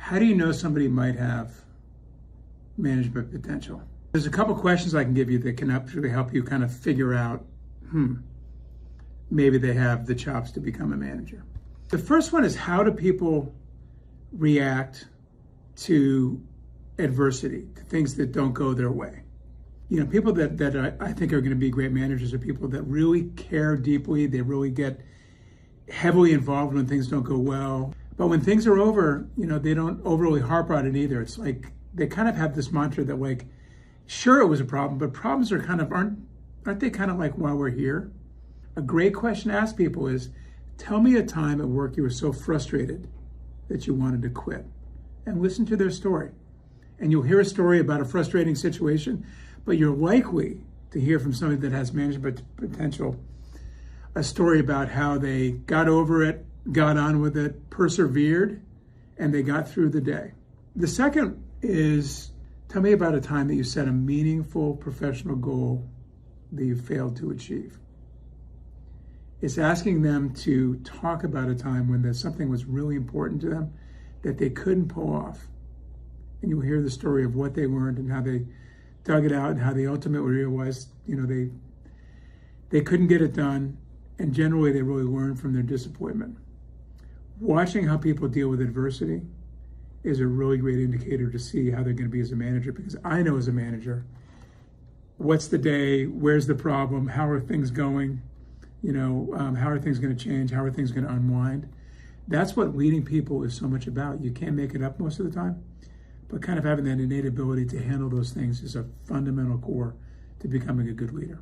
How do you know somebody might have management potential? There's a couple questions I can give you that can actually help you kind of figure out, maybe they have the chops to become a manager. The first one is, how do people react to adversity, to things that don't go their way? You know, people that I think are going to be great managers are people that really care deeply. They really get heavily involved when things don't go well. But when things are over, you know, they don't overly harp on it either. It's like they kind of have this mantra that, like, sure, it was a problem, but problems are kind of, aren't they kind of like while we're here? A great question to ask people is, tell me a time at work you were so frustrated that you wanted to quit. And listen to their story. And you'll hear a story about a frustrating situation, but you're likely to hear from somebody that has management potential a story about how they got over it, got on with it, persevered, and they got through the day. The second is, tell me about a time that you set a meaningful professional goal that you failed to achieve. It's asking them to talk about a time when something was really important to them that they couldn't pull off. And you'll hear the story of what they learned and how they dug it out and how they ultimately realized, you know, they couldn't get it done. And generally, they really learn from their disappointment. Watching how people deal with adversity is a really great indicator to see how they're going to be as a manager, because I know as a manager, what's the day, where's the problem, how are things going, you know, how are things going to change, how are things going to unwind. That's what leading people is so much about. You can't make it up most of the time, but kind of having that innate ability to handle those things is a fundamental core to becoming a good leader.